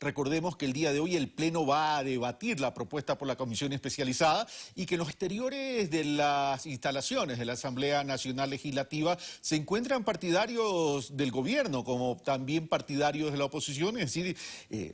Recordemos que el día de hoy el Pleno va a debatir la propuesta por la Comisión Especializada y que en los exteriores de las instalaciones de la Asamblea Nacional Legislativa se encuentran partidarios del gobierno como también partidarios de la oposición, es decir,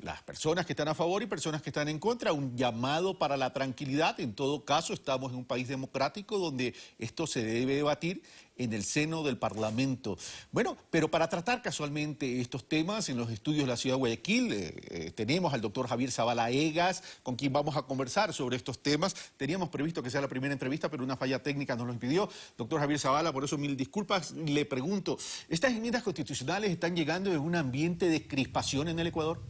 las personas que están a favor y personas que están en contra. Un llamado para la tranquilidad. En todo caso, estamos en un país democrático donde esto se debe debatir en el seno del Parlamento. Bueno, pero para tratar casualmente estos temas en los estudios de la ciudad de Guayaquil, tenemos al doctor Javier Zavala Egas, con quien vamos a conversar sobre estos temas. Teníamos previsto que sea la primera entrevista, pero una falla técnica nos lo impidió. Doctor Javier Zavala, por eso mil disculpas. Le pregunto, ¿estas enmiendas constitucionales están llegando en un ambiente de crispación en el Ecuador?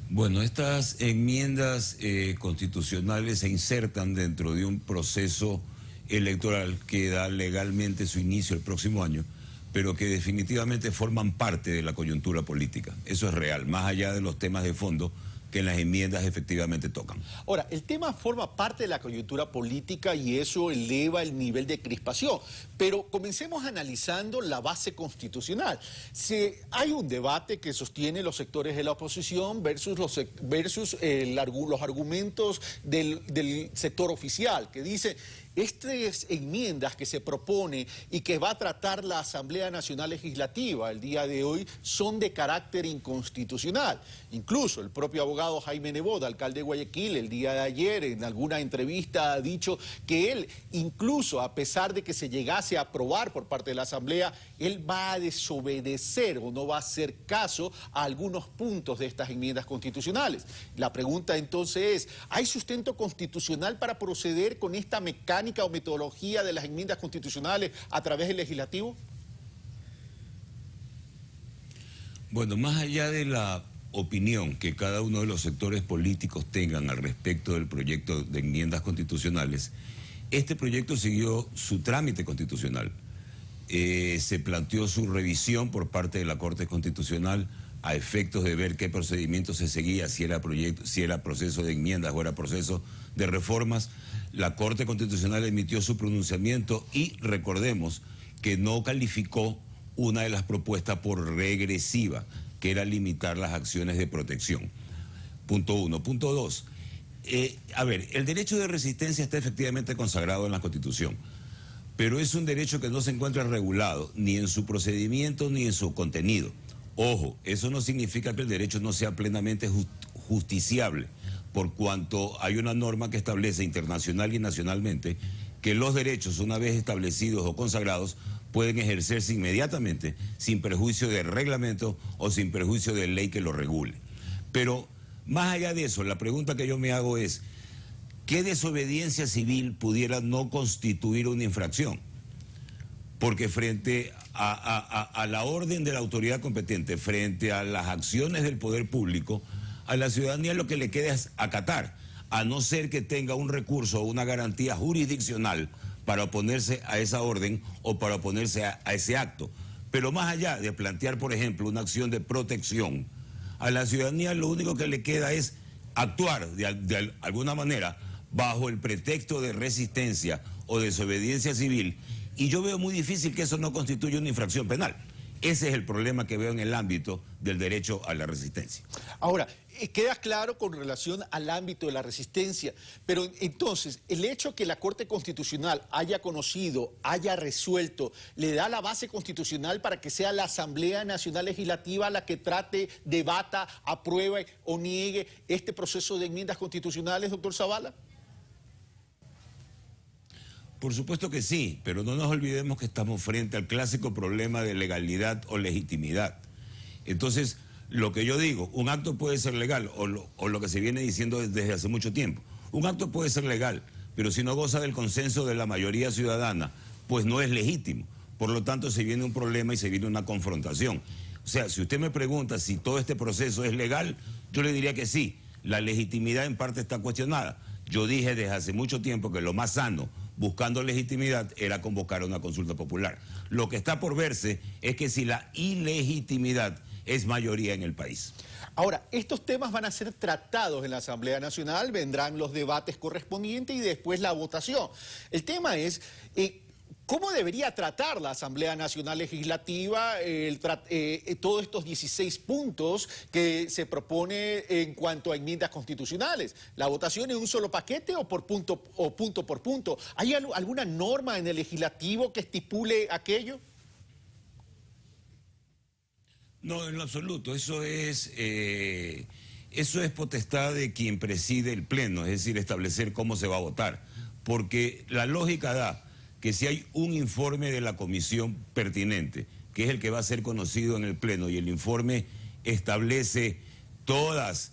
Bueno, estas enmiendas constitucionales se insertan dentro de un proceso electoral que da legalmente su inicio el próximo año, pero que definitivamente forman parte de la coyuntura política. Eso es real, más allá de los temas de fondo que en las enmiendas efectivamente tocan. Ahora, el tema forma parte de la coyuntura política y eso eleva el nivel de crispación. Pero comencemos analizando la base constitucional. Hay un debate que sostiene los sectores de la oposición versus los argumentos del sector oficial, que dice: estas enmiendas que se propone y que va a tratar la Asamblea Nacional Legislativa el día de hoy son de carácter inconstitucional. Incluso el propio abogado Jaime Nebot, alcalde de Guayaquil, el día de ayer en alguna entrevista ha dicho que él, incluso a pesar de que se llegase a aprobar por parte de la Asamblea, él va a desobedecer o no va a hacer caso a algunos puntos de estas enmiendas constitucionales. La pregunta entonces es, ¿hay sustento constitucional para proceder con esta mecánica o metodología de las enmiendas constitucionales a través del legislativo? Bueno, más allá de la opinión que cada uno de los sectores políticos tengan al respecto del proyecto de enmiendas constitucionales, este proyecto siguió su trámite constitucional. Se planteó su revisión por parte de la Corte Constitucional a efectos de ver qué procedimiento se seguía, si era proceso de enmiendas o era proceso de reformas. La Corte Constitucional emitió su pronunciamiento y recordemos que no calificó una de las propuestas por regresiva, que era limitar las acciones de protección. Punto uno. Punto dos. El derecho de resistencia está efectivamente consagrado en la Constitución, pero es un derecho que no se encuentra regulado ni en su procedimiento ni en su contenido. Ojo, eso no significa que el derecho no sea plenamente justiciable, por cuanto hay una norma que establece internacional y nacionalmente que los derechos, una vez establecidos o consagrados, pueden ejercerse inmediatamente sin perjuicio de reglamento o sin perjuicio de ley que lo regule. Pero más allá de eso, la pregunta que yo me hago es, ¿qué desobediencia civil pudiera no constituir una infracción? Porque frente a la orden de la autoridad competente, frente a las acciones del poder público, a la ciudadanía lo que le queda es acatar, a no ser que tenga un recurso o una garantía jurisdiccional para oponerse a esa orden o para oponerse a ese acto. Pero más allá de plantear, por ejemplo, una acción de protección, a la ciudadanía lo único que le queda es actuar de alguna manera bajo el pretexto de resistencia o desobediencia civil, y yo veo muy difícil que eso no constituya una infracción penal. Ese es el problema que veo en el ámbito del derecho a la resistencia. Ahora, queda claro con relación al ámbito de la resistencia, pero entonces, el hecho que la Corte Constitucional haya conocido, haya resuelto, ¿le da la base constitucional para que sea la Asamblea Nacional Legislativa la que trate, debata, apruebe o niegue este proceso de enmiendas constitucionales, doctor Zavala? Por supuesto que sí, pero no nos olvidemos que estamos frente al clásico problema de legalidad o legitimidad. Entonces, lo que yo digo, un acto puede ser legal, o lo que se viene diciendo desde hace mucho tiempo, un acto puede ser legal, pero si no goza del consenso de la mayoría ciudadana, pues no es legítimo. Por lo tanto, se viene un problema y se viene una confrontación. O sea, si usted me pregunta si todo este proceso es legal, yo le diría que sí. La legitimidad en parte está cuestionada. Yo dije desde hace mucho tiempo que lo más sano, buscando legitimidad, era convocar a una consulta popular. Lo que está por verse es que si la ilegitimidad es mayoría en el país. Ahora, estos temas van a ser tratados en la Asamblea Nacional, vendrán los debates correspondientes y después la votación. El tema es, ¿Cómo debería tratar la Asamblea Nacional Legislativa todos estos 16 puntos que se propone en cuanto a enmiendas constitucionales? ¿La votación en un solo paquete o punto por punto? ¿Hay alguna norma en el legislativo que estipule aquello? No, en lo absoluto. Eso es potestad de quien preside el Pleno, es decir, establecer cómo se va a votar. Porque la lógica da que si hay un informe de la comisión pertinente, que es el que va a ser conocido en el Pleno, y el informe establece todas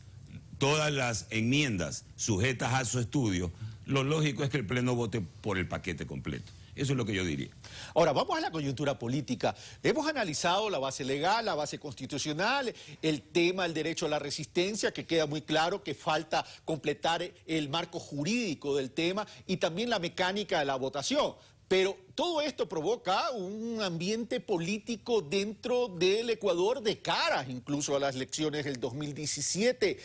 las enmiendas sujetas a su estudio, lo lógico es que el Pleno vote por el paquete completo. Eso es lo que yo diría. Ahora, vamos a la coyuntura política. Hemos analizado la base legal, la base constitucional, el tema del derecho a la resistencia, que queda muy claro que falta completar el marco jurídico del tema y también la mecánica de la votación. Pero todo esto provoca un ambiente político dentro del Ecuador de cara incluso a las elecciones del 2017.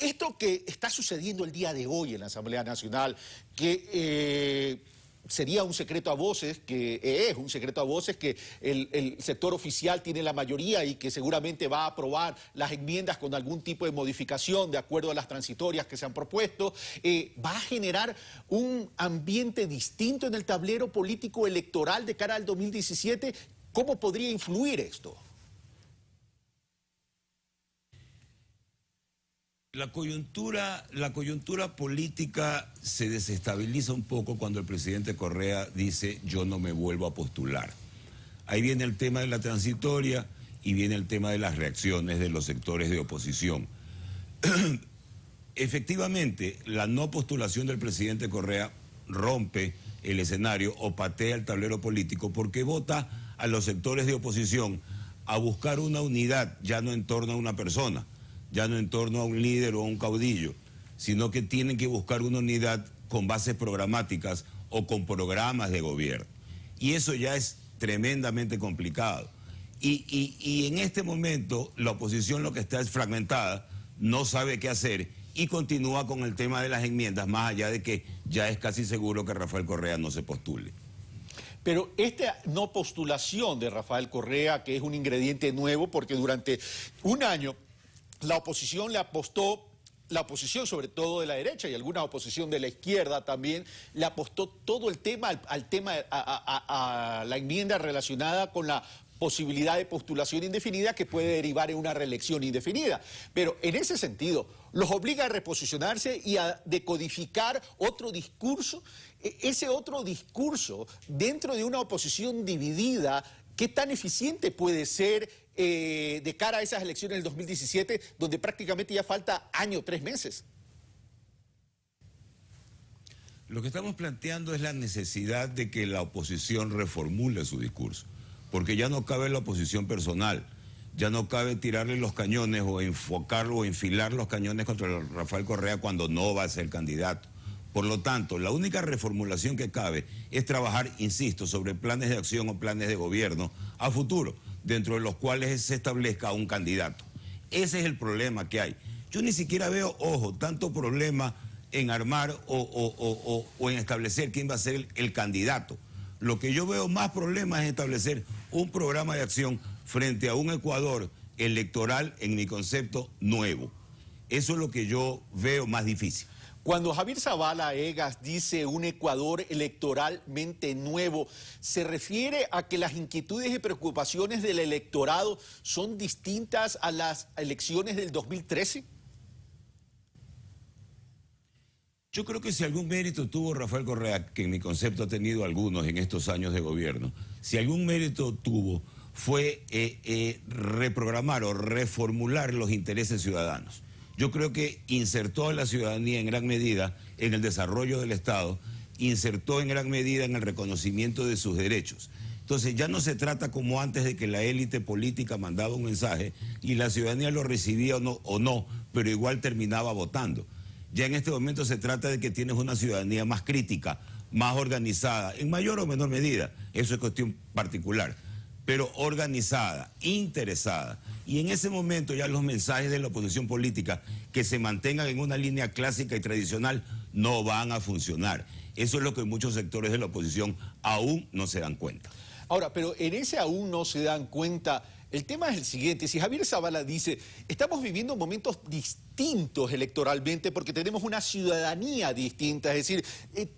Esto que está sucediendo el día de hoy en la Asamblea Nacional, que sería un secreto a voces, que es un secreto a voces, que el sector oficial tiene la mayoría y que seguramente va a aprobar las enmiendas con algún tipo de modificación de acuerdo a las transitorias que se han propuesto, va a generar un ambiente distinto en el tablero político electoral de cara al 2017. ¿Cómo podría influir esto? La coyuntura política se desestabiliza un poco cuando el presidente Correa dice yo no me vuelvo a postular. Ahí viene el tema de la transitoria y viene el tema de las reacciones de los sectores de oposición. Efectivamente, la no postulación del presidente Correa rompe el escenario o patea el tablero político porque vota a los sectores de oposición a buscar una unidad, ya no en torno a una persona, ya no en torno a un líder o a un caudillo, sino que tienen que buscar una unidad con bases programáticas o con programas de gobierno. Y eso ya es tremendamente complicado. Y en este momento la oposición lo que está es fragmentada, no sabe qué hacer y continúa con el tema de las enmiendas, más allá de que ya es casi seguro que Rafael Correa no se postule. Pero esta no postulación de Rafael Correa, que es un ingrediente nuevo, porque durante un año la oposición le apostó, la oposición sobre todo de la derecha y alguna oposición de la izquierda también, le apostó todo el tema a la enmienda relacionada con la posibilidad de postulación indefinida que puede derivar en una reelección indefinida. Pero en ese sentido, los obliga a reposicionarse y a decodificar otro discurso. Ese otro discurso dentro de una oposición dividida, ¿qué tan eficiente puede ser de cara a esas elecciones del 2017, donde prácticamente ya falta año, 3 meses? Lo que estamos planteando es la necesidad de que la oposición reformule su discurso, porque ya no cabe la oposición personal, ya no cabe tirarle los cañones o enfocarlo o enfilar los cañones contra Rafael Correa cuando no va a ser candidato. Por lo tanto, la única reformulación que cabe es trabajar, insisto, sobre planes de acción o planes de gobierno a futuro, dentro de los cuales se establezca un candidato. Ese es el problema que hay. Yo ni siquiera veo, ojo, tanto problema en armar o en establecer quién va a ser el candidato. Lo que yo veo más problema es establecer un programa de acción frente a un Ecuador electoral, en mi concepto, nuevo. Eso es lo que yo veo más difícil. Cuando Javier Zavala Egas dice un Ecuador electoralmente nuevo, ¿se refiere a que las inquietudes y preocupaciones del electorado son distintas a las elecciones del 2013? Yo creo que si algún mérito tuvo Rafael Correa, que en mi concepto ha tenido algunos en estos años de gobierno, si algún mérito tuvo fue reprogramar o reformular los intereses ciudadanos. Yo creo que insertó a la ciudadanía en gran medida en el desarrollo del Estado, insertó en gran medida en el reconocimiento de sus derechos. Entonces ya no se trata como antes de que la élite política mandaba un mensaje y la ciudadanía lo recibía o no, pero igual terminaba votando. Ya en este momento se trata de que tienes una ciudadanía más crítica, más organizada, en mayor o menor medida, eso es cuestión particular, pero organizada, interesada. Y en ese momento ya los mensajes de la oposición política que se mantengan en una línea clásica y tradicional no van a funcionar. Eso es lo que muchos sectores de la oposición aún no se dan cuenta. Ahora, pero en ese aún no se dan cuenta. El tema es el siguiente, si Javier Zavala dice, estamos viviendo momentos distintos electoralmente porque tenemos una ciudadanía distinta, es decir,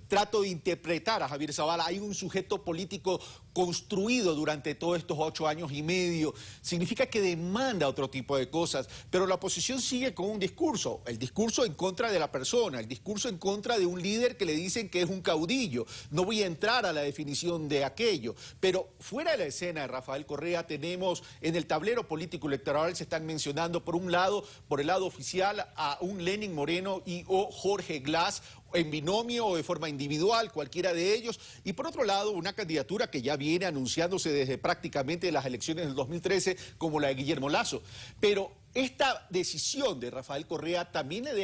trato de interpretar a Javier Zavala, hay un sujeto político construido durante todos estos 8 años y medio, significa que demanda otro tipo de cosas, pero la oposición sigue con un discurso, el discurso en contra de la persona, el discurso en contra de un líder que le dicen que es un caudillo. No voy a entrar a la definición de aquello, pero fuera de la escena de Rafael Correa tenemos en el tablero político electoral se están mencionando por un lado, por el lado oficial, a un Lenin Moreno y o Jorge Glass, en binomio o de forma individual, cualquiera de ellos, y por otro lado una candidatura que ya viene anunciándose desde prácticamente las elecciones del 2013 como la de Guillermo Lasso. Pero esta decisión de Rafael Correa también le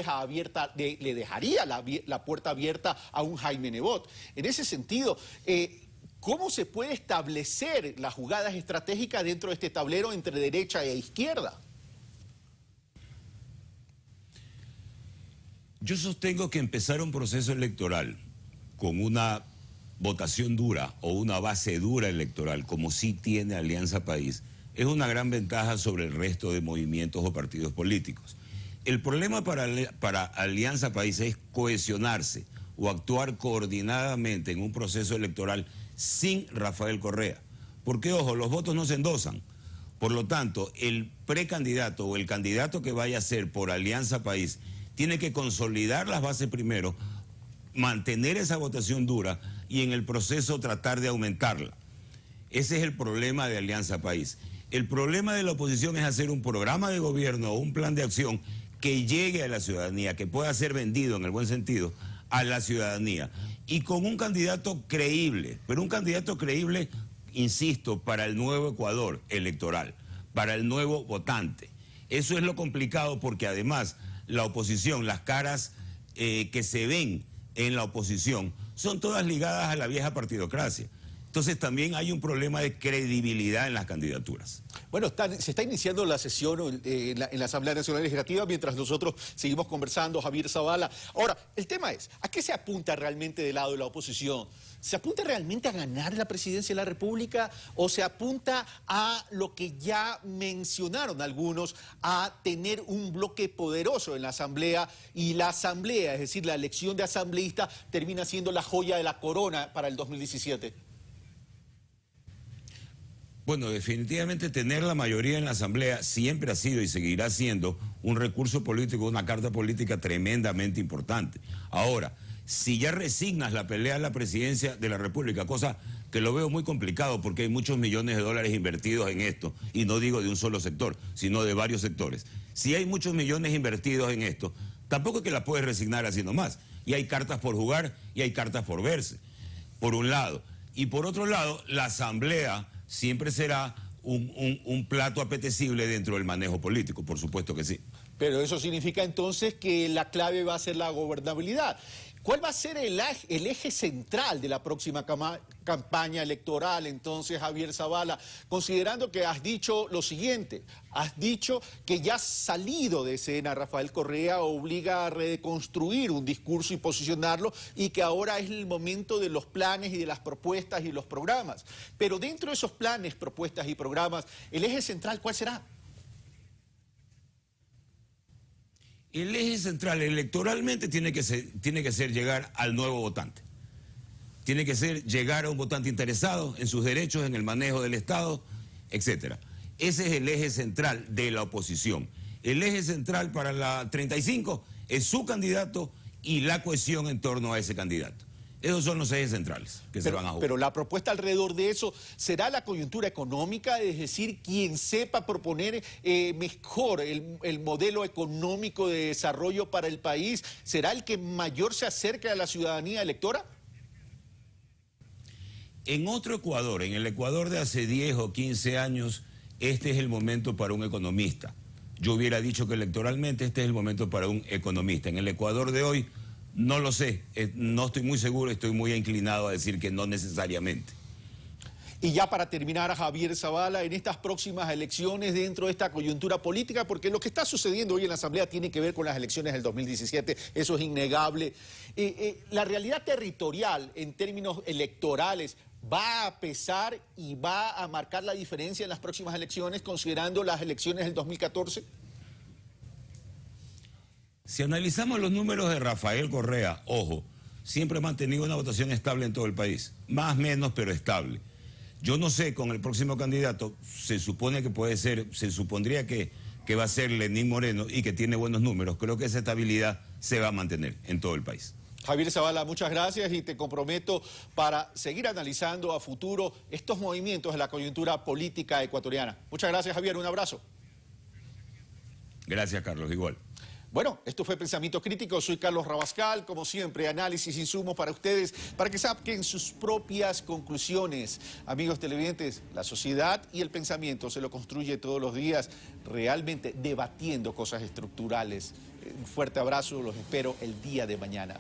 dejaría la puerta abierta a un Jaime Nebot. En ese sentido, ¿cómo se puede establecer las jugadas estratégicas dentro de este tablero entre derecha e izquierda? Yo sostengo que empezar un proceso electoral con una votación dura o una base dura electoral, como sí tiene Alianza País, es una gran ventaja sobre el resto de movimientos o partidos políticos. El problema para Alianza País es cohesionarse o actuar coordinadamente en un proceso electoral sin Rafael Correa. Porque, ojo, los votos no se endosan. Por lo tanto, el precandidato o el candidato que vaya a ser por Alianza País tiene que consolidar las bases primero, mantener esa votación dura y en el proceso tratar de aumentarla. Ese es el problema de Alianza País. El problema de la oposición es hacer un programa de gobierno o un plan de acción que llegue a la ciudadanía, que pueda ser vendido en el buen sentido a la ciudadanía y con un candidato creíble, pero un candidato creíble, insisto, para el nuevo Ecuador electoral, para el nuevo votante. Eso es lo complicado porque además la oposición, las caras que se ven en la oposición son todas ligadas a la vieja partidocracia. Entonces también hay un problema de credibilidad en las candidaturas. Bueno, se está iniciando la sesión en la Asamblea Nacional Legislativa mientras nosotros seguimos conversando, Javier Zavala. Ahora, el tema es, ¿a qué se apunta realmente del lado de la oposición? ¿Se apunta realmente a ganar la presidencia de la República o se apunta a lo que ya mencionaron algunos, a tener un bloque poderoso en la Asamblea y la Asamblea, es decir, la elección de asambleísta termina siendo la joya de la corona para el 2017? Bueno, definitivamente tener la mayoría en la Asamblea siempre ha sido y seguirá siendo un recurso político, una carta política tremendamente importante. Ahora, si ya resignas la pelea a la presidencia de la República, cosa que lo veo muy complicado porque hay muchos millones de dólares invertidos en esto, y no digo de un solo sector, sino de varios sectores. Si hay muchos millones invertidos en esto, tampoco es que la puedes resignar así nomás. Y hay cartas por jugar y hay cartas por verse, por un lado. Y por otro lado, la Asamblea siempre será un plato apetecible dentro del manejo político, por supuesto que sí. Pero eso significa entonces que la clave va a ser la gobernabilidad. ¿Cuál va a ser el eje central de la próxima campaña electoral, entonces, Javier Zavala? Considerando que has dicho lo siguiente, has dicho que ya has salido de escena Rafael Correa, obliga a reconstruir un discurso y posicionarlo, y que ahora es el momento de los planes y de las propuestas y los programas. Pero dentro de esos planes, propuestas y programas, ¿el eje central cuál será? El eje central electoralmente tiene que ser llegar al nuevo votante. Tiene que ser llegar a un votante interesado en sus derechos, en el manejo del Estado, etc. Ese es el eje central de la oposición. El eje central para la 35 es su candidato y la cohesión en torno a ese candidato. Esos son los ejes centrales que se van a jugar. Pero la propuesta alrededor de eso será la coyuntura económica, es decir, quien sepa proponer mejor el modelo económico de desarrollo para el país, ¿será el que mayor se acerque a la ciudadanía electora? En otro Ecuador, en el Ecuador de hace 10 o 15 años, este es el momento para un economista. Yo hubiera dicho que electoralmente este es el momento para un economista. En el Ecuador de hoy, no lo sé, no estoy muy seguro, estoy muy inclinado a decir que no necesariamente. Y ya para terminar, Javier Zavala, en estas próximas elecciones dentro de esta coyuntura política, porque lo que está sucediendo hoy en la Asamblea tiene que ver con las elecciones del 2017, eso es innegable. La realidad territorial en términos electorales va a pesar y va a marcar la diferencia en las próximas elecciones, considerando las elecciones del 2014. Si analizamos los números de Rafael Correa, ojo, siempre ha mantenido una votación estable en todo el país, más o menos, pero estable. Yo no sé, con el próximo candidato, se supone que puede ser, se supondría que va a ser Lenín Moreno y que tiene buenos números. Creo que esa estabilidad se va a mantener en todo el país. Javier Zavala, muchas gracias y te comprometo para seguir analizando a futuro estos movimientos de la coyuntura política ecuatoriana. Muchas gracias, Javier, un abrazo. Gracias, Carlos, igual. Bueno, esto fue Pensamiento Crítico, soy Carlos Rabascal, como siempre, análisis, insumos para ustedes, para que saquen sus propias conclusiones. Amigos televidentes, la sociedad y el pensamiento se lo construye todos los días, realmente debatiendo cosas estructurales. Un fuerte abrazo, los espero el día de mañana.